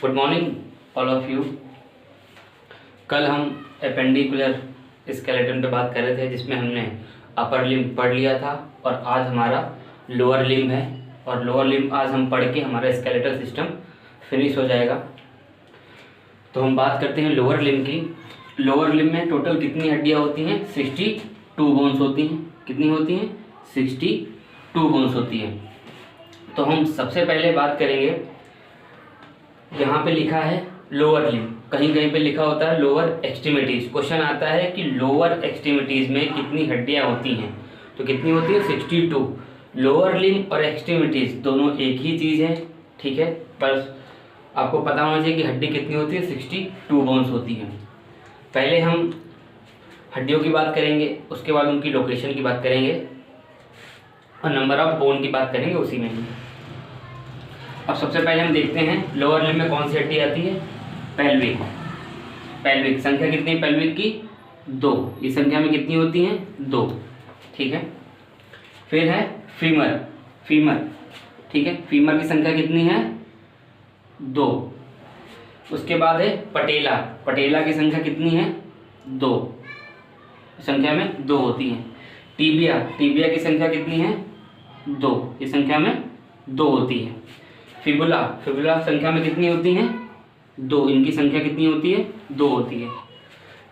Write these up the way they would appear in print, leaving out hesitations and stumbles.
Good morning all of you. कल हम appendicular skeleton पे बात कर रहे थे, जिसमें हमने अपर लिम्ब पढ़ लिया था और आज हमारा लोअर लिम्ब है। और लोअर लिम्ब आज हम पढ़ के हमारा स्केलेटल सिस्टम फिनिश हो जाएगा। तो हम बात करते हैं लोअर लिम्ब की। लोअर लिम्ब में टोटल कितनी हड्डियाँ होती हैं? 62 बोन्स होती हैं। कितनी होती हैं? 62 बोन्स होती हैं। तो हम सबसे पहले बात करेंगे, यहाँ पे लिखा है लोअर लिम्ब, कहीं कहीं पे लिखा होता है लोअर एक्सट्रीमिटीज। क्वेश्चन आता है कि लोअर एक्सट्रीमिटीज में कितनी हड्डियाँ होती हैं? तो कितनी होती है? 62। लोअर लिम्ब और एक्सट्रीमिटीज दोनों एक ही चीज़ है, ठीक है। पर आपको पता होना चाहिए कि हड्डी कितनी होती है? 62 बोन्स होती हैं। पहले हम हड्डियों की बात करेंगे, उसके बाद उनकी लोकेशन की बात करेंगे और नंबर ऑफ बोन की बात करेंगे उसी में ही। अब सबसे पहले हम देखते हैं लोअर लिम्ब में कौन सी हड्डी आती है? पेल्विक। पेल्विक संख्या कितनी है पेल्विक की? 2। इस संख्या में कितनी होती हैं? 2, ठीक है। फिर है फीमर। फीमर, ठीक है। फीमर की संख्या कितनी है? 2। उसके बाद है पटेला। पटेला की संख्या कितनी है? 2। संख्या में 2 होती है। टीबिया। टीबिया की संख्या कितनी है? 2। इस संख्या में 2 होती है। फिबुला। फिबुला संख्या में कितनी होती हैं? 2। इनकी संख्या कितनी होती है? 2 होती है।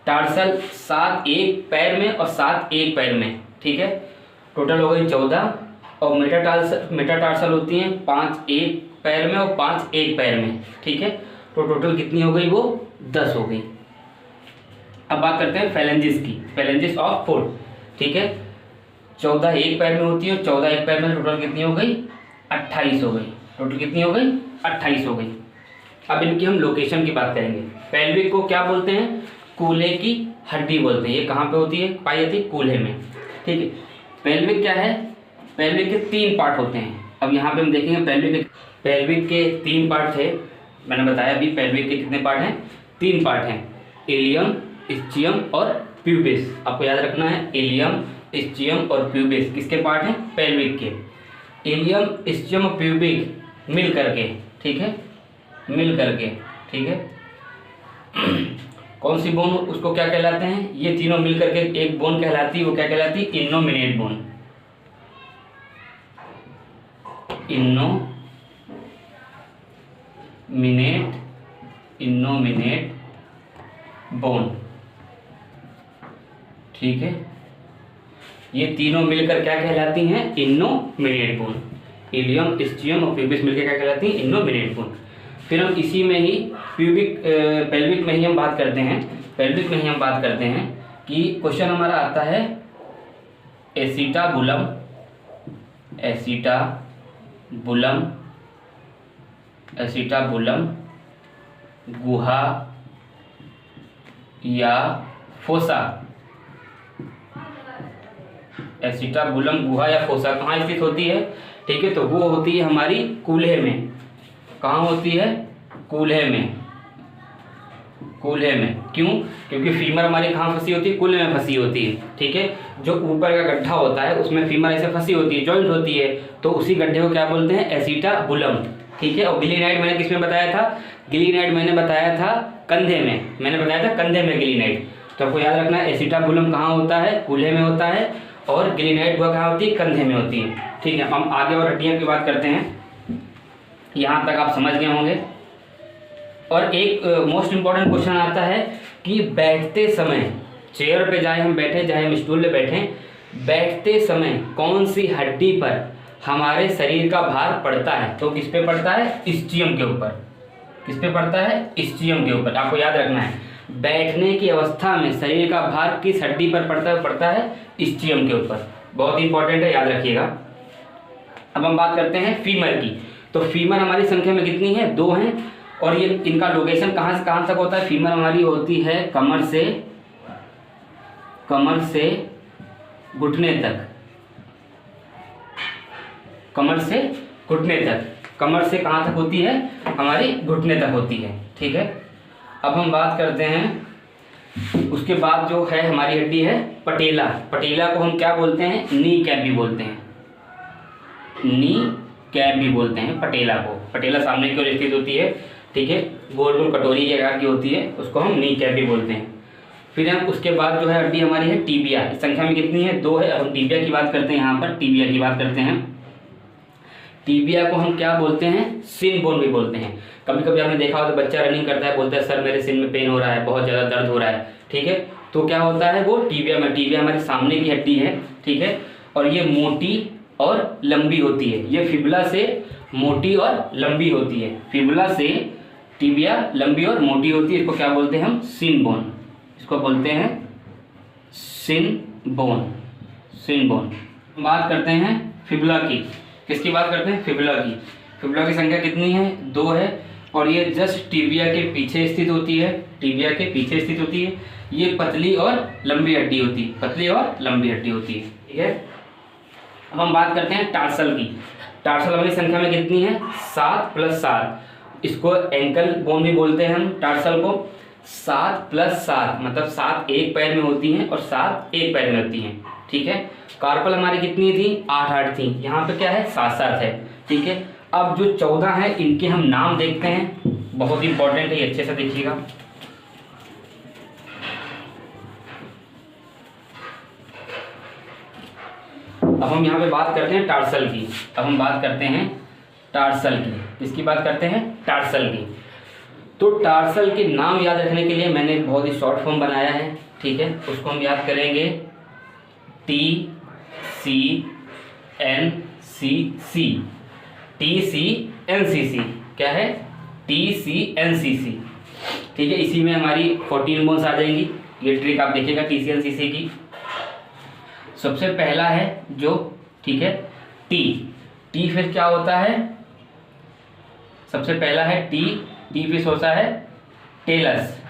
टार्सल 7 एक पैर में और 7 एक पैर में, ठीक है। टोटल हो गई 14। और मेटाटार्सल होती हैं 5 एक पैर में और 5 एक पैर में, ठीक है। तो टोटल कितनी हो गई? वो 10 हो गई। अब बात करते हैं फेलेंजिस की। फेलेंजिस ऑफ फुट, ठीक है। 14 एक पैर में होती है और 14 एक पैर में, टोटल कितनी हो गई? 28 हो गई। टोटल कितनी हो गई? 28 हो गई। अब इनकी हम लोकेशन की बात करेंगे। पेल्विक को क्या बोलते हैं? कूल्हे की हड्डी बोलते हैं। ये कहाँ पे होती है? पाई जाती है कूल्हे में, ठीक है। पेल्विक क्या है? पेल्विक के 3 पार्ट होते हैं। अब यहाँ पे हम देखेंगे पेल्विक के 3 पार्ट थे। मैंने बताया अभी पेल्विक के कितने पार्ट हैं? 3 पार्ट हैं, इलियम, इस्चियम और प्यूबिस। आपको याद रखना है, इलियम, इस्चियम और प्यूबिस किसके पार्ट हैं? पेल्विक के। इलियम, इस्चियम और प्यूबिक मिल करके, ठीक है, मिल करके, ठीक है। कौन सी बोन उसको क्या कहलाते हैं? ये तीनों मिल करके एक बोन कहलाती है। वो क्या कहलाती है? इन्नोमिनेट बोन। इन्नोमिनेट बोन, ठीक है। ये तीनों मिलकर क्या कहलाती हैं? इन्नोमिनेट बोन। इलियम, इस्चियम और प्यूबिस मिलकर क्या कहलाती हैं? इन्नोमिनेट बोन। फिर हम इसी में ही पेल्विक में ही हम बात करते हैं। पेल्विक में ही हम बात करते हैं कि क्वेश्चन हमारा आता है एसिटाबुलम, एसिटाबुलम, एसिटाबुलम गुहा या फोसा। एसिटाबुलम गुहा या फोसा कहाँ स्थित होती है? ठीक है, तो वो होती है हमारी कूल्हे में। कहाँ होती है? कूल्हे में। कूल्हे में क्यों? क्योंकि फीमर हमारी कहाँ फंसी होती है? कूल्हे में फंसी होती है, ठीक है। जो ऊपर का गड्ढा होता है उसमें फीमर ऐसे फंसी होती है, जॉइंट होती है, तो उसी गड्ढे को क्या बोलते हैं? एसिटाबुलम, ठीक है। और गिलीनाइड मैंने किसमें बताया था? गिलीनाइड मैंने बताया था कंधे में। मैंने बताया था कंधे में गिलीनाइड। तो आपको याद रखना है एसिटाबुलम कहाँ होता है? कूल्हे में होता है। और गिलीनाइड गुहा कहाँ होती है? कंधे में होती है, ठीक है। हम आगे और हड्डियों की बात करते हैं। यहाँ तक आप समझ गए होंगे। और एक मोस्ट इम्पॉर्टेंट क्वेश्चन आता है कि बैठते समय, चेयर पे जाए हम बैठे, चाहे हम स्टूल पे बैठें, बैठते समय कौन सी हड्डी पर हमारे शरीर का भार पड़ता है? तो किस पे पड़ता है? इस्चियम के ऊपर। किस पे पड़ता है? इस्चियम के ऊपर। आपको याद रखना है, बैठने की अवस्था में शरीर का भार किस हड्डी पर पड़ता है? इस्चियम के ऊपर। बहुत इंपॉर्टेंट है, याद रखिएगा। अब हम बात करते हैं फीमर की। तो फीमर हमारी संख्या में कितनी है? 2 हैं। और ये इनका लोकेशन कहाँ से कहाँ तक होता है? फीमर हमारी होती है कमर से घुटने तक। कमर से घुटने तक। कमर से कहाँ तक होती है? हमारी घुटने तक होती है, ठीक है। अब हम बात करते हैं, उसके बाद जो है हमारी हड्डी है पटेला। पटेला को हम क्या बोलते हैं? नी कैप भी बोलते हैं। नी कैप भी बोलते हैं पटेला को। पटेला सामने की ओर स्थित होती है। ठीक है, गोल गोल कटोरी के आकार की होती है, उसको हम नी कैप भी बोलते हैं। फिर हम उसके बाद जो है हड्डी हमारी है टीबिया। इस संख्या में कितनी है? 2 है। अब हम टीबिया की बात करते हैं, यहाँ पर टीबिया की बात करते हैं। टीबिया को हम क्या बोलते हैं? सिन बोन भी बोलते हैं। कभी कभी आपने देखा हो तो बच्चा रनिंग करता है, बोलता है सर मेरे सिन में पेन हो रहा है, बहुत ज़्यादा दर्द हो रहा है, ठीक है, तो क्या होता है वो टीबिया में, टीबिया हमारे सामने की हड्डी है, ठीक है, और ये मोटी और लंबी होती है। ये फिबुला से मोटी और लंबी होती है। फिबुला से टीबिया लंबी और मोटी होती है। इसको क्या बोलते हैं हम? सिन बोन। इसको बोलते हैं सिन बोन। सिन बोन। बात करते हैं फिबुला की। किसकी बात करते हैं? फिबुला की। फिबुला की संख्या कितनी है? 2 है, और ये जस्ट टीबिया के पीछे स्थित होती है। टीबिया के पीछे स्थित होती है। ये पतली और लंबी हड्डी होती है, पतली और लंबी हड्डी होती है, ठीक है। अब हम बात करते हैं टार्सल की। टार्सल हमारी संख्या में कितनी है? 7 + 7। इसको एंकल बोन भी बोलते हैं हम टार्सल को। 7 + 7 मतलब 7 एक पैर में होती हैं और 7 एक पैर में होती हैं, ठीक है। कार्पल हमारी कितनी थी? 8 थी। यहाँ पे क्या है? 7 है, ठीक है। अब जो 14 है इनके हम नाम देखते हैं, बहुत इंपॉर्टेंट है, अच्छे से देखिएगा। अब हम यहाँ पे बात करते हैं टार्सल की। अब हम बात करते हैं टार्सल की। इसकी बात करते हैं टार्सल की। तो टार्सल के नाम याद रखने के लिए मैंने बहुत ही शॉर्ट फॉर्म बनाया है, ठीक है। उसको हम याद करेंगे TCNCC। TCNCC क्या है? TCNCC, ठीक है। इसी में हमारी 14 बोन्स आ जाएंगी। ये ट्रिक आप देखिएगा TCNCC की। सबसे पहला है जो, ठीक है, टी। टी फिर क्या होता है? सबसे पहला है टी। टी फिर होता है टेलस।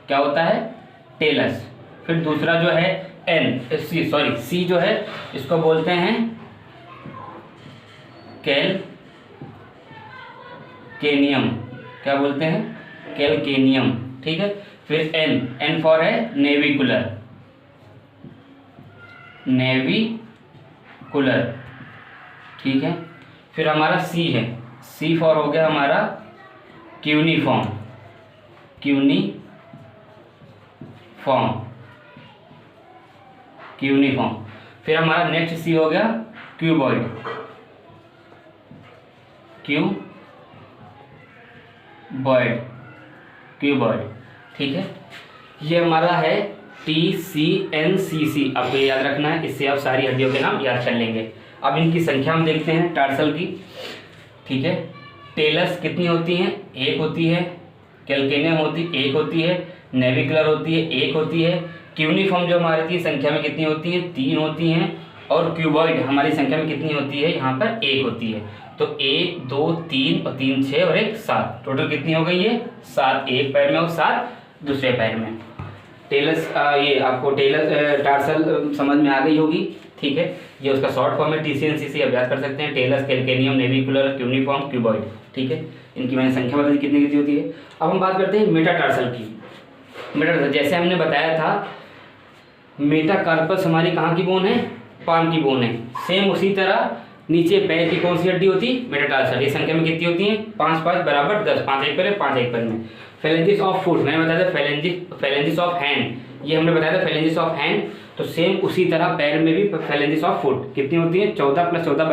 क्या होता है? टेलस। फिर दूसरा जो है सी जो है, इसको बोलते हैं कैलकेनियम। क्या बोलते हैं? कैलकेनियम, ठीक है। फिर एन फॉर है नेविकुलर। नेविकुलर, ठीक है। फिर हमारा सी है, सी फॉर हो गया हमारा क्यूनिफॉर्म। क्यूनिफॉर्म। फिर हमारा नेक्स्ट सी हो गया क्यूबॉइड। क्यूबॉइड, ठीक है। ये हमारा है TCNCC। आपको ये याद रखना है, इससे आप सारी हड्डियों के नाम याद कर लेंगे। अब इनकी संख्या हम देखते हैं टार्सल की, ठीक है। टेलस कितनी होती हैं? 1 होती है। कैलकेनियम होती 1 होती है। नेविकुलर होती है 1 होती है। क्यूनिफॉर्म जो हमारी थी संख्या में कितनी होती है? 3 होती हैं। और क्यूबॉइड हमारी संख्या में कितनी होती है? यहाँ पर 1 होती है। तो 1 2 3 और 3 6 और 1 7, टोटल कितनी हो गई है? 7 एक पैर में और 7 दूसरे पैर में। टेलस ये आपको टार्सल समझ में आ गई होगी, ठीक है। ये उसका शॉर्ट फॉर्म है TCNCC, आप याद कर सकते हैं। टेलस, कैलकेनियम, नेविकुलर, क्यूनिफॉर्म, क्यूबॉइड, ठीक है। इनकी मैंने संख्या बता दी कितनी कितनी होती है। अब हम बात करते हैं मेटाटार्सल की। मेटाटार्सल जैसे हमने बताया था, मेटाकार्पस हमारी कहाँ की बोन है? पाम की बोन है। सेम उसी तरह नीचे पैर की कौन सी हड्डी होती? मेटाटार्सल। ये संख्या में कितनी होती है? 5 5 = 10। 5 एक पैर, 5 एक पैर में। फेलेंजिस ऑफ फुट मैंने बताया था, फेलेंजिस ऑफ हैंड, ये हमने बताया था फेलेंजिस ऑफ हैंड। तो सेम उसी तरह पैर में भी फेलेंजिस ऑफ फुट कितनी होती है? 14 + 14 =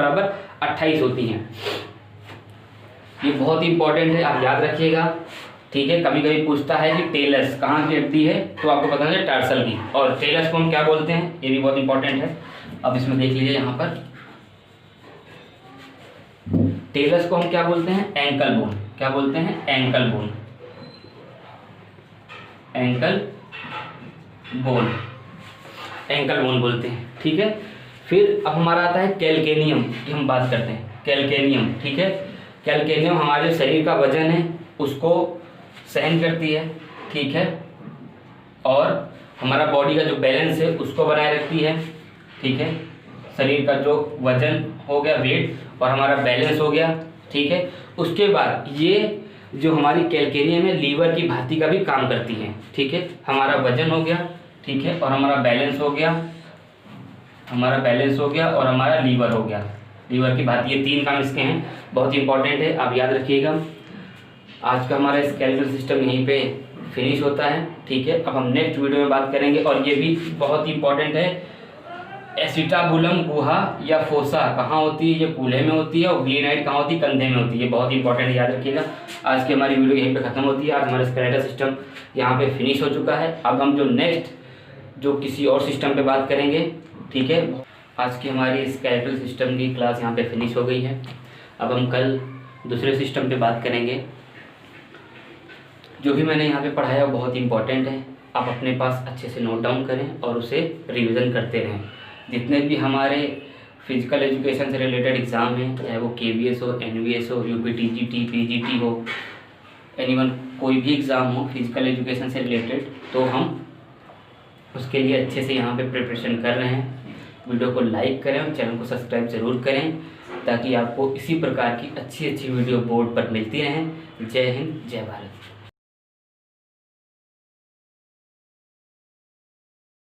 28 होती हैं। ये बहुत इंपॉर्टेंट है, आप याद रखिएगा, ठीक है। कभी कभी पूछता है कि टेलस कहाँ की हड्डी है, तो आपको पता है टार्सल की। और टेलस को हम क्या बोलते हैं? ये भी बहुत इंपॉर्टेंट है। अब इसमें देख लीजिए, यहाँ पर टेलस को हम क्या बोलते हैं? Ankle bone. क्या बोलते हैं? Ankle bone. एंकल बोन बोलते हैं, ठीक है। फिर अब हमारा आता है कैलकेनियम की हम बात करते हैं। कैलकेनियम, ठीक है। कैलकेनियम हमारे जो शरीर का वजन है उसको सहन करती है, ठीक है, और हमारा बॉडी का जो बैलेंस है उसको बनाए रखती है, ठीक है। शरीर का जो वजन हो गया, वेट, और हमारा बैलेंस हो गया, ठीक है। उसके बाद ये जो हमारी कैलकेनियम है लीवर की भांति का भी काम करती है, ठीक है। हमारा वजन हो गया, ठीक है, और हमारा बैलेंस हो गया, और हमारा लीवर हो गया, लीवर की भांति। ये 3 काम इसके हैं, बहुत इंपॉर्टेंट है, आप याद रखिएगा। आज का हमारा स्केलेटल सिस्टम यहीं पे फिनिश होता है। ठीक है, अब हम नेक्स्ट वीडियो में बात करेंगे, और ये भी बहुत ही इंपॉर्टेंट है, एसिटाबुलम गुहा या फोसा कहाँ होती है? ये कूल्हे में होती है, और ग्लिनाइट कहाँ होती है? कंधे में होती है। बहुत ही इंपॉर्टेंट, याद रखिएगा। आज की हमारी वीडियो यहीं पे ख़त्म होती है। आज हमारा स्केलेटल सिस्टम यहाँ पे फिनिश हो चुका है। अब हम जो नेक्स्ट जो किसी और सिस्टम पे बात करेंगे। ठीक है, आज की हमारी स्केलेटल सिस्टम की क्लास यहाँ पे फिनिश हो गई है। अब हम कल दूसरे सिस्टम पे बात करेंगे। जो भी मैंने यहाँ पे पढ़ाया वो बहुत इंपॉर्टेंट है, आप अपने पास अच्छे से नोट डाउन करें और उसे रिवीजन करते रहें। जितने भी हमारे फिजिकल एजुकेशन से रिलेटेड एग्ज़ाम हैं, चाहे वो KVS हो, NVS हो, UPTGT, PGT हो, एनीवन कोई भी एग्ज़ाम हो फिजिकल एजुकेशन से रिलेटेड, तो हम उसके लिए अच्छे से यहाँ पे प्रिपरेशन कर रहे हैं। वीडियो को लाइक करें और चैनल को सब्सक्राइब ज़रूर करें, ताकि आपको इसी प्रकार की अच्छी अच्छी वीडियो बोर्ड पर मिलती रहें। जय हिंद, जय भारत।